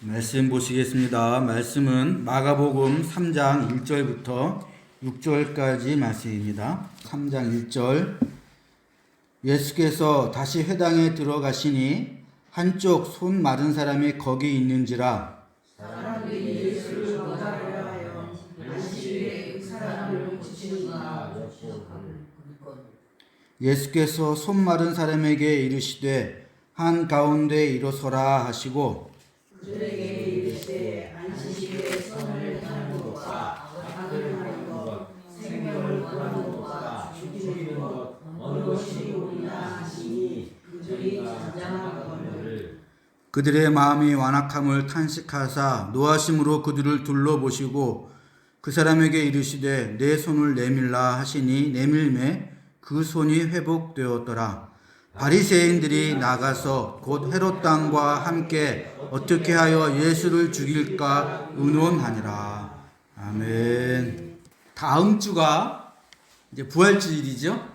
말씀 보시겠습니다. 말씀은 마가복음 3장 1절부터 6절까지 말씀입니다. 3장 1절. 예수께서 다시 회당에 들어가시니 한쪽 손 마른 사람이 거기 있는지라. 사람들이 예수를 원하려 하여 안식일에 그 사람을 고치는가 여쭈었거늘. 예수께서 손 마른 사람에게 이르시되 한가운데 일어서라 하시고 그들에게 이르시되 안식일에 선을 행하는 것과 악을 하는 것, 생명을 구하는 것과 죽이는 것 어느 것이 옳으냐 하시니 그들이 잠잠하거늘. 그들의 마음이 완악함을 탄식하사 노하심으로 그들을 둘러보시고 그 사람에게 이르시되 내 손을 내밀라 하시니 내밀매 그 손이 회복되었더라. 바리새인들이 나가서 곧 헤롯 왕과 함께 어떻게 하여 예수를 죽일까 의논하니라. 아멘. 다음 주가 이제 부활주일이죠.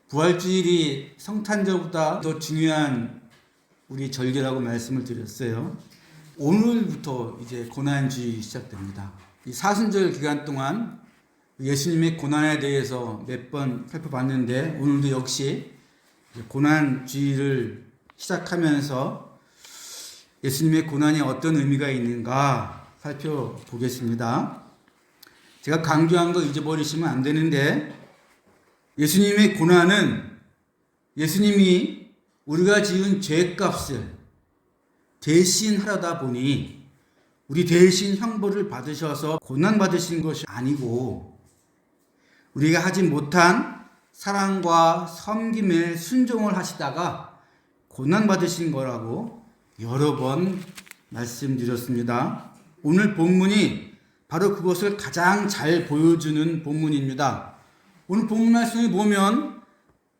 부활주일이 성탄절보다 더 중요한 우리 절기라고 말씀을 드렸어요. 오늘부터 이제 고난주일이 시작됩니다. 이 사순절 기간 동안 예수님의 고난에 대해서 몇 번 살펴봤는데 오늘도 역시 고난주일을 시작하면서 예수님의 고난이 어떤 의미가 있는가 살펴보겠습니다. 제가 강조한 거 잊어버리시면 안 되는데 예수님의 고난은 예수님이 우리가 지은 죄값을 대신하려다 보니 우리 대신 형벌을 받으셔서 고난받으신 것이 아니고 우리가 하지 못한 사랑과 섬김에 순종을 하시다가 고난받으신 거라고 여러 번 말씀드렸습니다. 오늘 본문이 바로 그것을 가장 잘 보여주는 본문입니다. 오늘 본문 말씀을 보면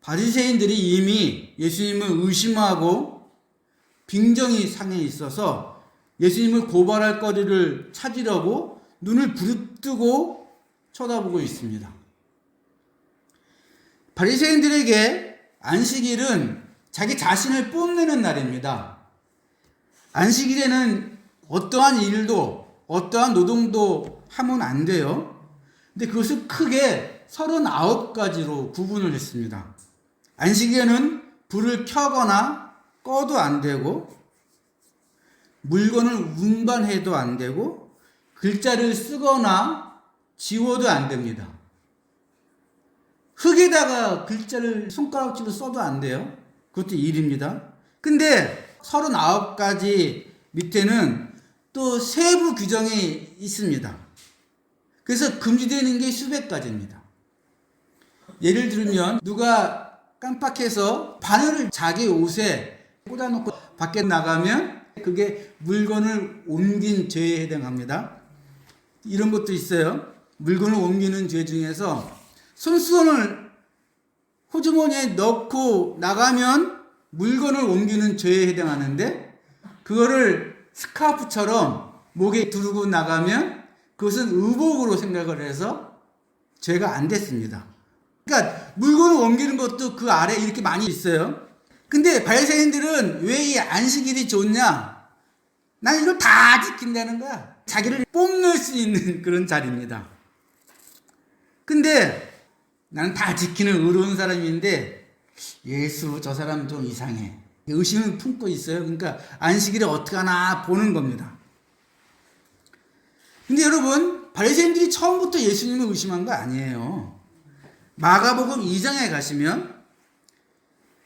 바리새인들이 이미 예수님을 의심하고 빙정이 상해 있어서 예수님을 고발할 거리를 찾으려고 눈을 부릅뜨고 쳐다보고 있습니다. 바리새인들에게 안식일은 자기 자신을 뽐내는 날입니다. 안식일에는 어떠한 일도 어떠한 노동도 하면 안 돼요. 근데 그것을 크게 39가지로 구분을 했습니다. 안식일에는 불을 켜거나 꺼도 안 되고 물건을 운반해도 안 되고 글자를 쓰거나 지워도 안 됩니다. 흙에다가 글자를 손가락질로 써도 안 돼요. 그것도 일입니다. 근데 39가지 밑에는 또 세부 규정이 있습니다. 그래서 금지되는 게 수백 가지입니다. 예를 들면 누가 깜빡해서 바늘을 자기 옷에 꽂아놓고 밖에 나가면 그게 물건을 옮긴 죄에 해당합니다. 이런 것도 있어요. 물건을 옮기는 죄 중에서 손수건을 호주머니에 넣고 나가면 물건을 옮기는 죄에 해당하는데 그거를 스카프처럼 목에 두르고 나가면 그것은 의복으로 생각을 해서 죄가 안 됐습니다. 그러니까 물건을 옮기는 것도 그 아래 이렇게 많이 있어요. 근데 바리새인들은 왜 이 안식일이 좋냐? 난 이걸 다 지킨다는 거야. 자기를 뽐낼 수 있는 그런 자리입니다. 근데 나는 다 지키는 의로운 사람인데 예수 저 사람 좀 이상해. 의심을 품고 있어요. 그러니까 안식일에 어떻게 하나 보는 겁니다. 근데 여러분 바리새인들이 처음부터 예수님을 의심한 거 아니에요. 마가복음 2장에 가시면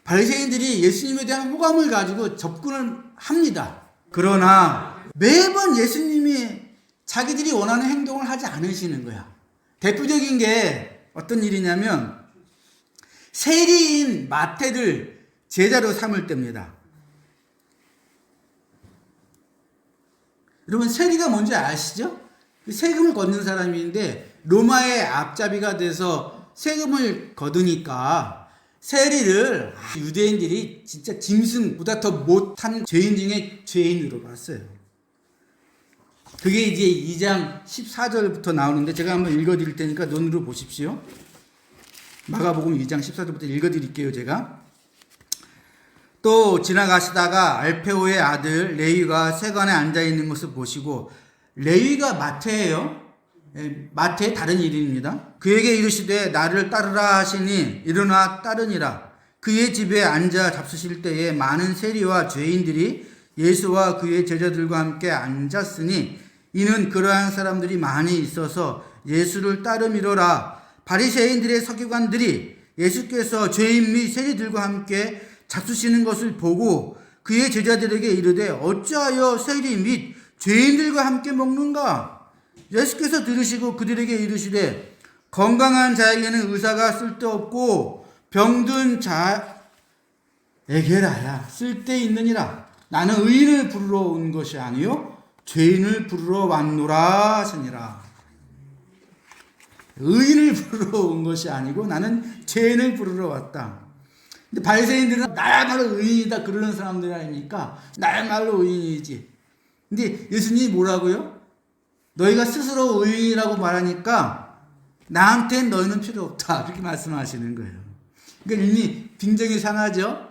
바리새인들이 예수님에 대한 호감을 가지고 접근을 합니다. 그러나 매번 예수님이 자기들이 원하는 행동을 하지 않으시는 거야. 대표적인 게 어떤 일이냐면 세리인 마태를 제자로 삼을 때입니다. 여러분 세리가 뭔지 아시죠? 세금을 걷는 사람인데 로마의 앞잡이가 돼서 세금을 거두니까 세리를 유대인들이 진짜 짐승보다 더 못한 죄인 중에 죄인으로 봤어요. 그게 이제 2장 14절부터 나오는데 제가 한번 읽어드릴 테니까 눈으로 보십시오. 마가복음 2장 14절부터 읽어드릴게요. 제가 또 지나가시다가 알페오의 아들 레위가 세관에 앉아 있는 것을 보시고, 레위가 마태예요. 마태의 다른 이름입니다. 그에게 이르시되 나를 따르라 하시니 일어나 따르니라. 그의 집에 앉아 잡수실 때에 많은 세리와 죄인들이 예수와 그의 제자들과 함께 앉았으니 이는 그러한 사람들이 많이 있어서 예수를 따름이로라. 바리새인들의 서기관들이 예수께서 죄인 및 세리들과 함께 잡수시는 것을 보고 그의 제자들에게 이르되 어찌하여 세리 및 죄인들과 함께 먹는가? 예수께서 들으시고 그들에게 이르시되 건강한 자에게는 의사가 쓸데없고 병든 자에게라야 쓸데있느니라. 나는 의인을 부르러 온 것이 아니요 죄인을 부르러 왔노라 하시니라. 의인을 부르러 온 것이 아니고 나는 죄인을 부르러 왔다. 근데 바리새인들은 나야말로 의인이다 그러는 사람들 아닙니까? 나야말로 의인이지. 근데 예수님이 뭐라고요? 너희가 스스로 의인이라고 말하니까 나한테는 너희는 필요 없다 이렇게 말씀하시는 거예요. 그러니까 이미 빈정이 상하죠.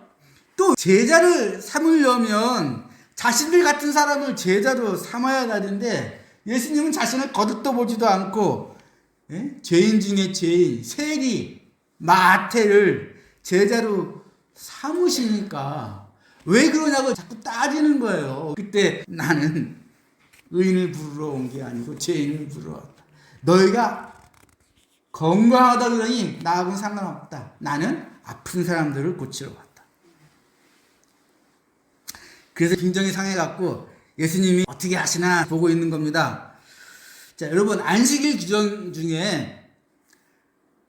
또 제자를 삼으려면 자신들 같은 사람을 제자로 삼아야 하는데 예수님은 자신을 거듭떠보지도 않고 죄인 중에 죄인 세리 마태를 제자로 삼으시니까 왜 그러냐고 자꾸 따지는 거예요. 그때 나는 의인을 부르러 온 게 아니고 죄인을 부르러 왔다. 너희가 건강하다 그러니 나하고는 상관없다. 나는 아픈 사람들을 고치러 왔다. 그래서 빈정이 상해갖고 예수님이 어떻게 하시나 보고 있는 겁니다. 자, 여러분 안식일 규정 중에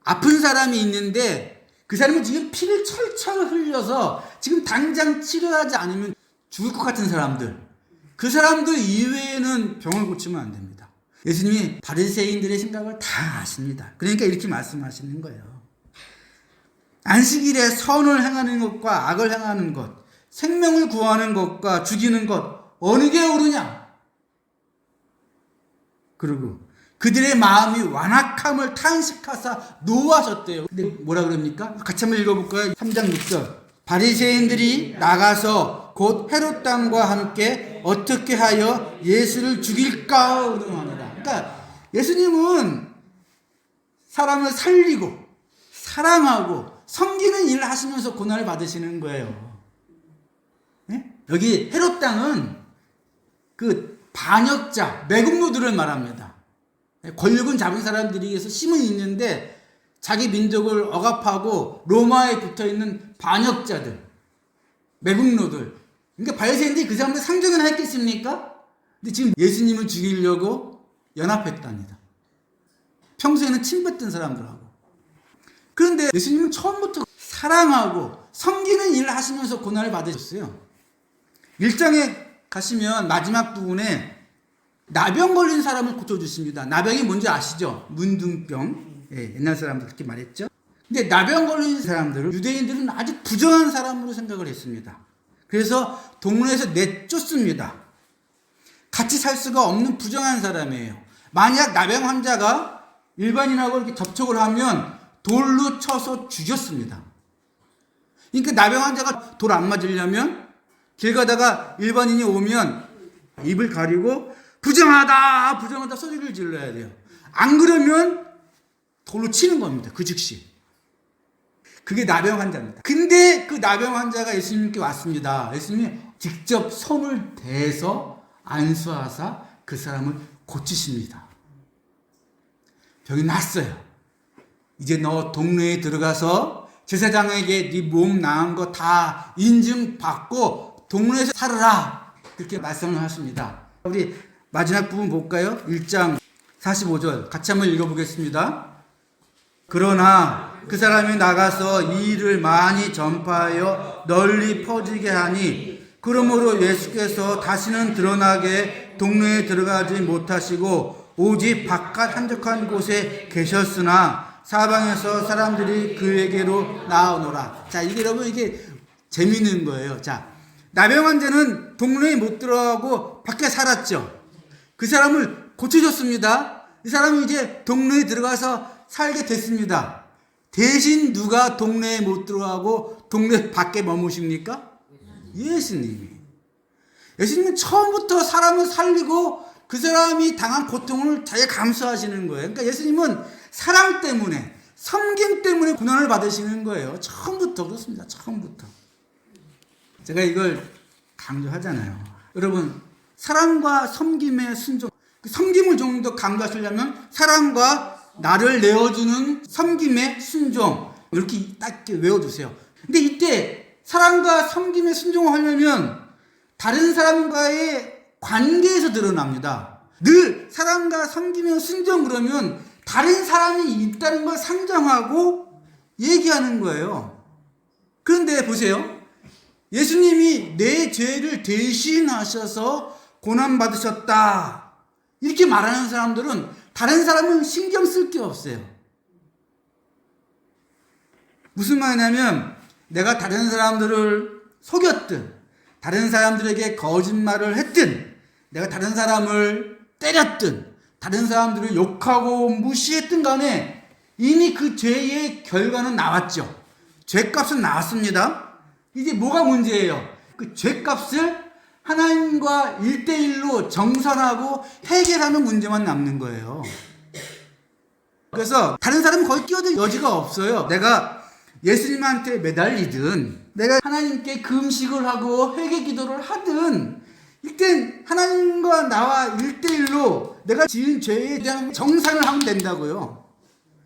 아픈 사람이 있는데 그 사람은 지금 피를 철철 흘려서 지금 당장 치료하지 않으면 죽을 것 같은 사람들, 그 사람들 이외에는 병을 고치면 안 됩니다. 예수님이 바리새인들의 생각을 다 아십니다. 그러니까 이렇게 말씀하시는 거예요. 안식일에 선을 행하는 것과 악을 행하는 것, 생명을 구하는 것과 죽이는 것 어느 게 옳으냐? 그리고 그들의 마음이 완악함을 탄식하사 노하셨대요. 근데 뭐라 그럽니까? 같이 한번 읽어볼까요? 3장 6절. 바리새인들이 나가서 곧 헤롯 땅과 함께 어떻게 하여 예수를 죽일까 의논하니라. 그러니까 예수님은 사람을 살리고 사랑하고 섬기는 일을 하시면서 고난을 받으시는 거예요. 네? 여기 헤롯 땅은 그 반역자, 매국노들을 말합니다. 권력은 잡은 사람들이 위해서 힘은 있는데 자기 민족을 억압하고 로마에 붙어있는 반역자들, 매국노들. 그러니까 바리새인들이 그 사람들 상종이나 했겠습니까? 근데 지금 예수님을 죽이려고 연합했답니다. 평소에는 침뱉던 사람들하고. 그런데 예수님은 처음부터 사랑하고 섬기는 일을 하시면서 고난을 받으셨어요. 1장에 가시면 마지막 부분에 나병 걸린 사람을 고쳐주십니다. 나병이 뭔지 아시죠? 문둥병. 옛날 사람들 그렇게 말했죠. 근데 나병 걸린 사람들을 유대인들은 아주 부정한 사람으로 생각을 했습니다. 그래서 동네에서 내쫓습니다. 같이 살 수가 없는 부정한 사람이에요. 만약 나병 환자가 일반인하고 이렇게 접촉을 하면 돌로 쳐서 죽였습니다. 그러니까 나병 환자가 돌 안 맞으려면 길 가다가 일반인이 오면 입을 가리고 부정하다 부정하다 소리를 질러야 돼요. 안 그러면 돌로 치는 겁니다. 그 즉시. 그게 나병 환자입니다. 근데 그 나병 환자가 예수님께 왔습니다. 예수님이 직접 손을 대서 안수하사 그 사람을 고치십니다. 병이 났어요. 이제 너 동네에 들어가서 제사장에게 네 몸 나은 거 다 인증받고 동네에서 살아라. 그렇게 말씀을 하십니다. 우리 마지막 부분 볼까요? 1장 45절 같이 한번 읽어보겠습니다. 그러나 그 사람이 나가서 이 일을 많이 전파하여 널리 퍼지게 하니 그러므로 예수께서 다시는 드러나게 동네에 들어가지 못하시고 오직 바깥 한적한 곳에 계셨으나 사방에서 사람들이 그에게로 나오노라. 자, 이게 여러분 이게 재미있는 거예요. 자, 나병 환자는 동네에 못 들어가고 밖에 살았죠. 그 사람을 고쳐줬습니다. 이 사람이 이제 동네에 들어가서 살게 됐습니다. 대신 누가 동네에 못 들어가고 동네 밖에 머무십니까? 예수님은 처음부터 사람을 살리고 그 사람이 당한 고통을 잘 감수하시는 거예요. 그러니까 예수님은 사랑 때문에, 섬김 때문에 고난을 받으시는 거예요. 처음부터 그렇습니다. 처음부터. 제가 이걸 강조하잖아요. 여러분, 사랑과 섬김의 순종, 그 섬김을 좀 더 강조하시려면 사랑과 나를 내어주는 섬김의 순종, 이렇게 딱 외워두세요. 근데 이때 사랑과 섬김의 순종을 하려면 다른 사람과의 관계에서 드러납니다. 늘 사랑과 섬김의 순종 그러면 다른 사람이 있다는 걸 상정하고 얘기하는 거예요. 그런데 보세요. 예수님이 내 죄를 대신하셔서 고난받으셨다, 이렇게 말하는 사람들은 다른 사람은 신경 쓸 게 없어요. 무슨 말이냐면 내가 다른 사람들을 속였든 다른 사람들에게 거짓말을 했든 내가 다른 사람을 때렸든 다른 사람들을 욕하고 무시했든 간에 이미 그 죄의 결과는 나왔죠. 죄값은 나왔습니다. 이제 뭐가 문제예요? 그 죄값을 하나님과 1대1로 정산하고 해결하는 문제만 남는 거예요. 그래서 다른 사람은 거의 끼어들 여지가 없어요. 내가 예수님한테 매달리든 내가 하나님께 금식을 하고 회개 기도를 하든 일단 하나님과 나와 1대1로 내가 지은 죄에 대한 정산을 하면 된다고요.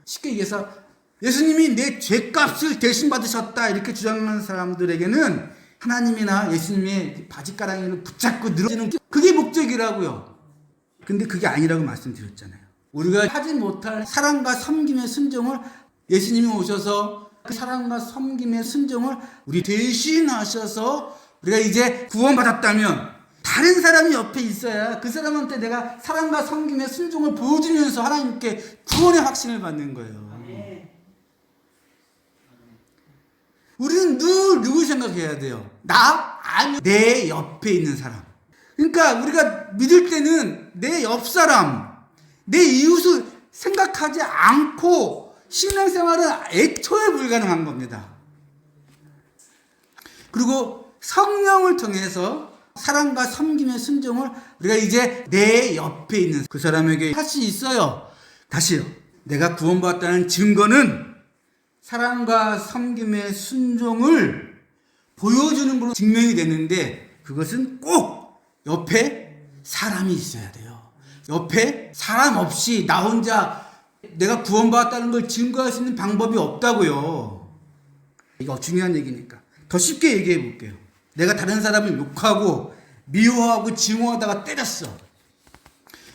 쉽게 얘기해서 예수님이 내 죄값을 대신 받으셨다 이렇게 주장하는 사람들에게는 하나님이나 예수님의 바지가랑이를 붙잡고 늘어지는 그게 목적이라고요. 근데 그게 아니라고 말씀드렸잖아요. 우리가 하지 못할 사랑과 섬김의 순종을 예수님이 오셔서 그 사랑과 섬김의 순종을 우리 대신하셔서 우리가 이제 구원받았다면 다른 사람이 옆에 있어야 그 사람한테 내가 사랑과 섬김의 순종을 보여주면서 하나님께 구원의 확신을 받는 거예요. 우리는 늘 누굴 생각해야 돼요? 나? 아니, 내 옆에 있는 사람. 그러니까 우리가 믿을 때는 내 옆 사람, 내 이웃을 생각하지 않고 신앙생활은 애초에 불가능한 겁니다. 그리고 성령을 통해서 사랑과 섬김의 순종을 우리가 이제 내 옆에 있는 그 사람에게 할 수 있어요. 다시요. 내가 구원받았다는 증거는 사랑과 섬김의 순종을 보여주는 걸로 증명이 되는데 그것은 꼭 옆에 사람이 있어야 돼요. 옆에 사람 없이 나 혼자 내가 구원받았다는 걸 증거할 수 있는 방법이 없다고요. 이거 중요한 얘기니까 더 쉽게 얘기해 볼게요. 내가 다른 사람을 욕하고 미워하고 증오하다가 때렸어.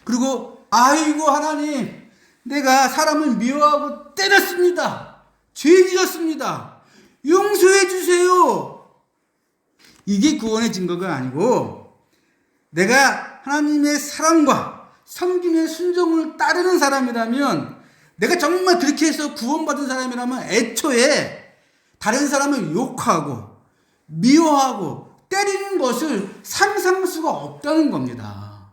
그리고 아이고 하나님, 내가 사람을 미워하고 때렸습니다. 죄 지었습니다. 용서해 주세요. 이게 구원의 증거가 아니고 내가 하나님의 사랑과 섬김의 순종을 따르는 사람이라면, 내가 정말 그렇게 해서 구원받은 사람이라면 애초에 다른 사람을 욕하고 미워하고 때리는 것을 상상할 수가 없다는 겁니다.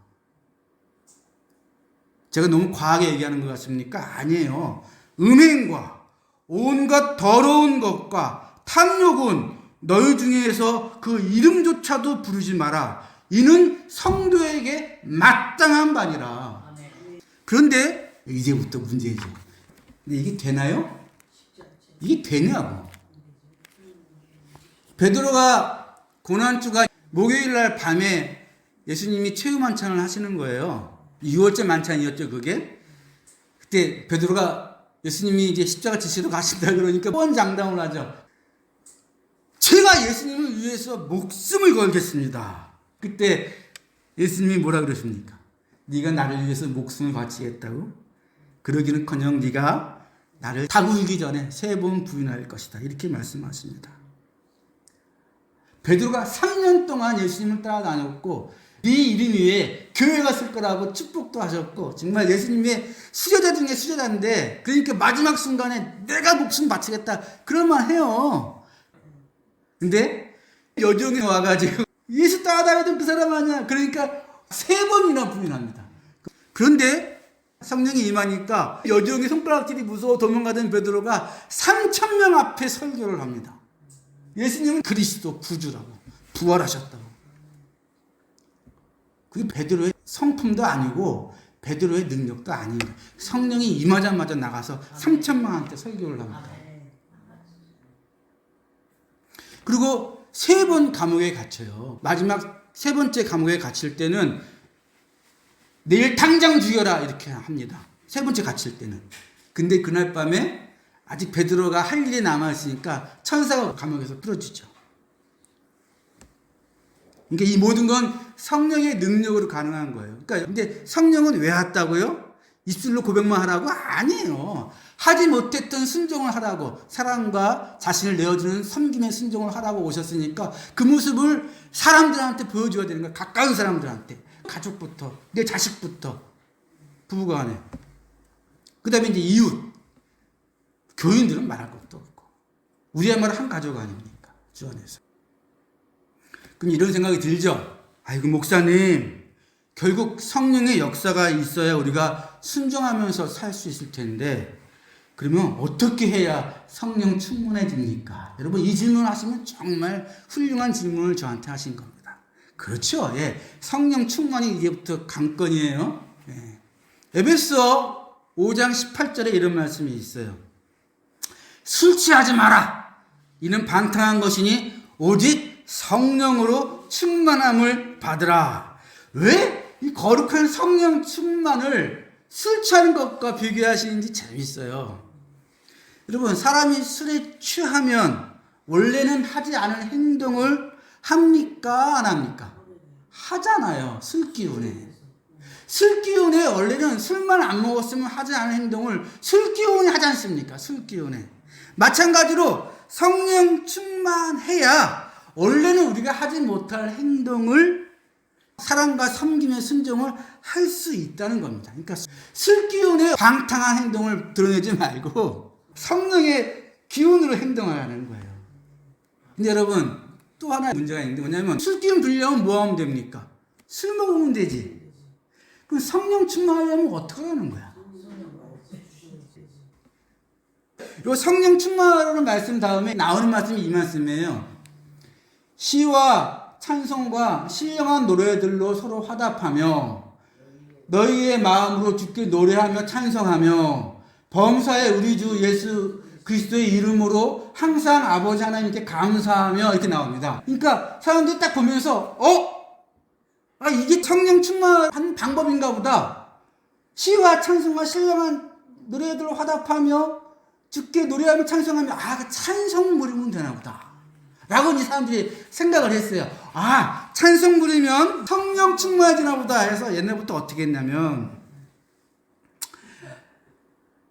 제가 너무 과하게 얘기하는 것 같습니까? 아니에요. 음행과 온갖 더러운 것과 탐욕은 너희 중에서 그 이름조차도 부르지 마라. 이는 성도에게 마땅한 바니라. 그런데 이제부터 문제죠. 근데 이게 되나요? 이게 되냐고. 베드로가 고난주가 목요일날 밤에 예수님이 최후 만찬을 하시는 거예요. 6월째 만찬이었죠, 그게. 그때 베드로가 예수님이 이제 십자가 지시러 가신다 그러니까 호언장담을 하죠. 제가 예수님을 위해서 목숨을 걸겠습니다. 그때 예수님이 뭐라 그러십니까? 네가 나를 위해서 목숨을 바치겠다고? 그러기는커녕 네가 나를 다굴기 전에 3번 부인할 것이다. 이렇게 말씀하십니다. 베드로가 3년 동안 예수님을 따라다녔고 네 이름 위에 교회가 쓸 거라고 축복도 하셨고 정말 예수님의 수제자 중에 수제자인데, 그러니까 마지막 순간에 내가 목숨 바치겠다 그럴만 해요. 근데 여종이 와가지고 예수 따라다니던 그 사람 아니야. 그러니까 3번이나 부인합니다. 그런데 성령이 임하니까 여종의 손가락질이 무서워 도망가던 베드로가 3,000명 앞에 설교를 합니다. 예수님은 그리스도 구주라고 부활하셨다고. 그게 베드로의 성품도 아니고 베드로의 능력도 아닙니다. 성령이 임하자마자 나가서 3천만한테 설교를 합니다. 그리고 3번 감옥에 갇혀요. 마지막 3번째 감옥에 갇힐 때는 내일 당장 죽여라 이렇게 합니다. 3번째 갇힐 때는. 근데 그날 밤에 아직 베드로가 할 일이 남아있으니까 천사가 감옥에서 풀어주죠. 그러니까 이 모든 건 성령의 능력으로 가능한 거예요. 그러니까 근데 성령은 왜 왔다고요? 입술로 고백만 하라고? 아니에요. 하지 못했던 순종을 하라고, 사랑과 자신을 내어주는 섬김의 순종을 하라고 오셨으니까 그 모습을 사람들한테 보여줘야 되는 거야. 가까운 사람들한테. 가족부터, 내 자식부터, 부부간에. 그 다음에 이제 이웃. 교인들은 말할 것도 없고. 우리야말로 한 가족 아닙니까? 주 안에서. 그럼 이런 생각이 들죠? 아이고, 목사님. 결국 성령의 역사가 있어야 우리가 순종하면서 살 수 있을 텐데, 그러면 어떻게 해야 성령 충만해집니까? 여러분, 이 질문 하시면 정말 훌륭한 질문을 저한테 하신 겁니다. 그렇죠. 예. 성령 충만이 이제부터 관건이에요. 예. 에베소 5장 18절에 이런 말씀이 있어요. 술 취하지 마라. 이는 방탕한 것이니 오직 성령으로 충만함을 받으라. 왜 이 거룩한 성령 충만을 술 취하는 것과 비교하시는지 재밌어요. 여러분, 사람이 술에 취하면 원래는 하지 않은 행동을 합니까? 안 합니까? 하잖아요. 술 기운에. 술 기운에 원래는 술만 안 먹었으면 하지 않은 행동을 술 기운에 하지 않습니까? 술 기운에. 마찬가지로 성령 충만해야 원래는 우리가 하지 못할 행동을 사랑과 섬김의 순종을 할 수 있다는 겁니다. 그러니까 술 기운에 방탕한 행동을 드러내지 말고 성령의 기운으로 행동하라는 거예요. 근데 여러분, 또 하나 문제가 있는데 뭐냐면 술 기운 부리려면 뭐 하면 됩니까? 술 먹으면 되지. 그럼 성령 충만하려면 어떻게 하는 거야? 이 성령 충만하라는 말씀 다음에 나오는 말씀이 이 말씀이에요. 시와 찬송과 신령한 노래들로 서로 화답하며 너희의 마음으로 주께 노래하며 찬송하며 범사의 우리 주 예수 그리스도의 이름으로 항상 아버지 하나님께 감사하며 이렇게 나옵니다. 그러니까 사람들이 딱 보면서 이게 성령 충만한 방법인가 보다. 시와 찬송과 신령한 노래들로 화답하며 주께 노래하며 찬송하며 그 찬송 부르면 되나 보다 라고 이 사람들이 생각을 했어요. 찬송 부르면 성령 충만해지나 보다 해서 옛날부터 어떻게 했냐면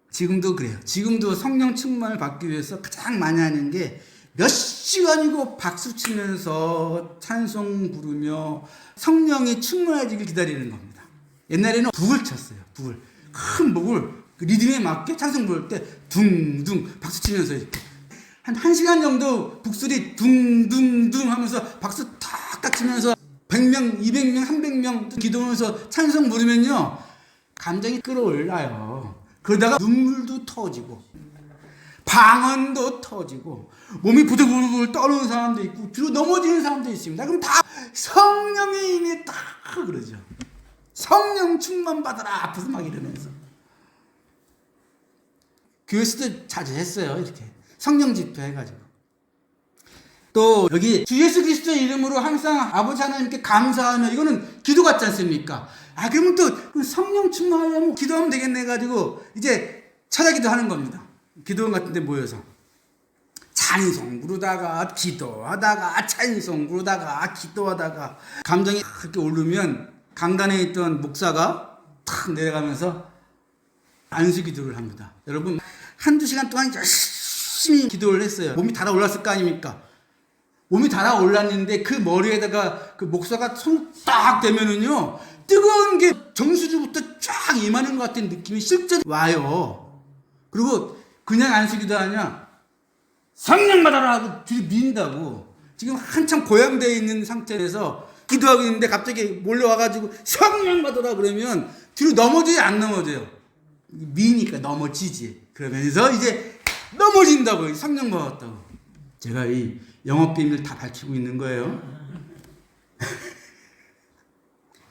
지금도 그래요. 지금도 성령 충만을 받기 위해서 가장 많이 하는 게 몇 시간이고 박수 치면서 찬송 부르며 성령이 충만해지길 기다리는 겁니다. 옛날에는 북을 쳤어요. 북을. 큰 북을 리듬에 맞게 찬송 부를 때 둥둥 박수 치면서 이렇게 한 1시간 정도 북소리 둥둥둥 하면서 박수 탁탁 치면서 100명, 200명, 300명 기도하면서 찬송 부르면요 감정이 끌어올라요. 그러다가 눈물도 터지고 방언도 터지고 몸이 부들부들 떠는 사람도 있고 뒤로 넘어지는 사람도 있습니다. 그럼 다 성령의 힘이 딱 그러죠. 성령 충만 받아라 앞에서 막 이러면서 교회에서도 자주 했어요. 이렇게 성령 집회 해가지고. 또 여기 주 예수 그리스도의 이름으로 항상 아버지 하나님께 감사하며 이거는 기도 같지 않습니까? 그러면 또 성령 충만하려면 기도하면 되겠네 해가지고 이제 찾아기도 하는 겁니다. 기도원 같은 데 모여서 찬송 부르다가 기도하다가 찬송 부르다가 기도하다가 감정이 그렇게 오르면 강단에 있던 목사가 탁 내려가면서 안수 기도를 합니다. 여러분 한두 시간 동안 열심히 기도를 했어요. 몸이 달아올랐을 거 아닙니까? 몸이 달아올랐는데 그 머리에다가 그 목사가 손 딱 대면은요 뜨거운 게 정수주부터 쫙 임하는 것 같은 느낌이 실제로 와요. 그리고 그냥 안수기도 하냐 성령 받아라 하고 뒤로 민다고. 지금 한참 고양되어 있는 상태에서 기도하고 있는데 갑자기 몰려와가지고 성령 받아라 그러면 뒤로 넘어져요 안 넘어져요? 미니까 넘어지지. 그러면서 이제 넘어진다고 성령 받았다고. 제가 이 영업 비밀 다 밝히고 있는 거예요.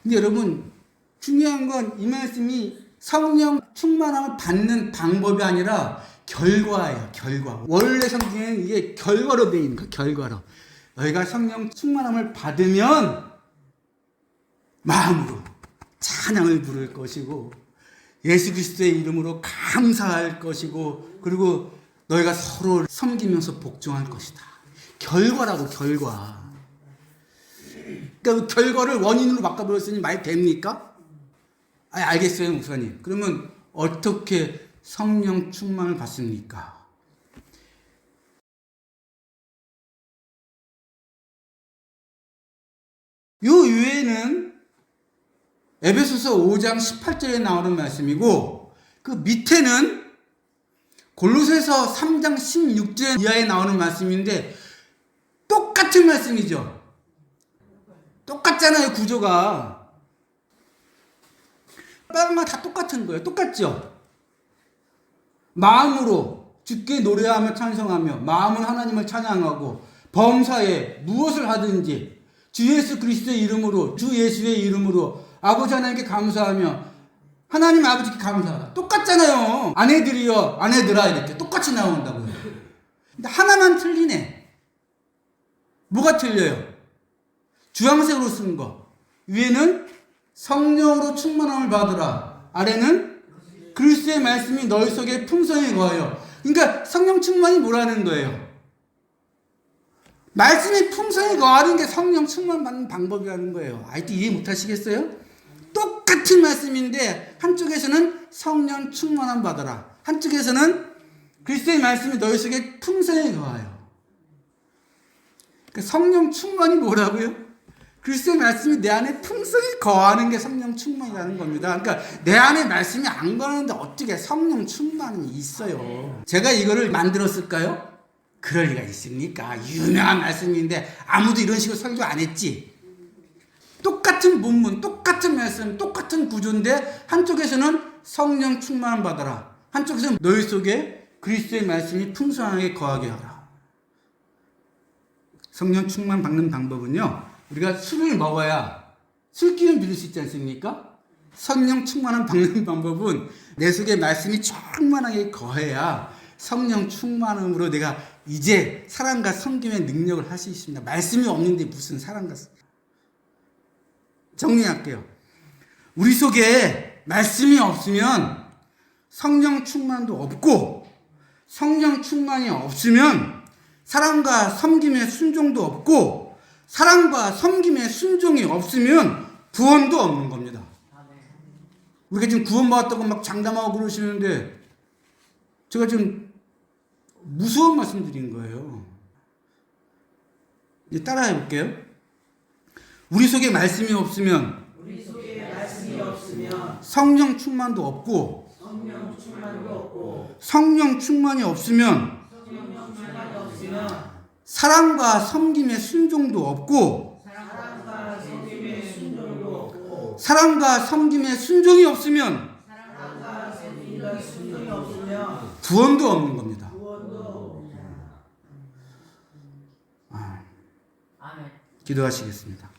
근데 여러분 중요한 건 이 말씀이 성령 충만함을 받는 방법이 아니라 결과예요. 결과. 원래 성경에는 이게 결과로 되어 있는 거예요. 결과로. 너희가 성령 충만함을 받으면 마음으로 찬양을 부를 것이고 예수 그리스도의 이름으로 감사할 것이고 그리고 너희가 서로 섬기면서 복종할 것이다. 결과라고 결과. 그러니까 결과를 원인으로 바꿔버렸으니 말 됩니까? 알겠어요, 목사님. 그러면 어떻게 성령 충만을 받습니까? 요 위에는 에베소서 5장 18절에 나오는 말씀이고 그 밑에는 골로새서 3장 16절 이하에 나오는 말씀인데 똑같은 말씀이죠. 똑같잖아요, 구조가. 다른 건 다 똑같은 거예요. 똑같죠? 마음으로 주께 노래하며 찬송하며 마음은 하나님을 찬양하고 범사에 무엇을 하든지 주 예수 그리스도의 이름으로 주 예수의 이름으로 아버지 하나님께 감사하며 하나님 아버지께 감사하라. 똑같잖아요. 아내들이여 아내들아 이렇게 똑같이 나온다고요. 근데 하나만 틀리네. 뭐가 틀려요? 주황색으로 쓴 거. 위에는 성령으로 충만함을 받으라. 아래는 그리스도의 말씀이 너희 속에 풍성히 거하여. 그러니까 성령 충만이 뭐라는 거예요? 말씀이 풍성히 거하는 게 성령 충만 받는 방법이라는 거예요. 아직도 이해 못 하시겠어요? 똑같은 말씀인데 한쪽에서는 성령 충만함 받으라. 한쪽에서는 그리스도의 말씀이 너희 속에 풍성히 거하여. 그러니까 성령 충만이 뭐라고요? 그리스도의 말씀이 내 안에 풍성히 거하는 게 성령 충만이라는 겁니다. 그러니까 내 안에 말씀이 안 거하는데 어떻게 성령 충만이 있어요? 제가 이거를 만들었을까요? 그럴 리가 있습니까? 유명한 말씀인데 아무도 이런 식으로 설교 안 했지. 똑같은 본문, 똑같은 말씀, 똑같은 구조인데 한쪽에서는 성령 충만을 받아라. 한쪽에서는 너희 속에 그리스도의 말씀이 풍성하게 거하게 하라. 성령 충만 받는 방법은요. 우리가 술을 먹어야 술기는 빌릴 수 있지 않습니까? 성령 충만함 받는 방법은 내 속에 말씀이 충만하게 거해야 성령 충만함으로 내가 이제 사랑과 섬김의 능력을 할 수 있습니다. 말씀이 없는데 무슨 사랑과 정리할게요. 우리 속에 말씀이 없으면 성령 충만도 없고 성령 충만이 없으면 사랑과 섬김의 순종도 없고 사랑과 섬김의 순종이 없으면 구원도 없는 겁니다. 우리가 지금 구원받았다고 막 장담하고 그러시는데 제가 지금 무서운 말씀 드린 거예요. 이제 따라해 볼게요. 우리 속에 말씀이 없으면 성령 충만도 없고 성령 충만이 없으면 사랑과 섬김의 순종도 없고 사랑과 섬김의 순종이 없으면 구원도 없는 겁니다. 기도하시겠습니다.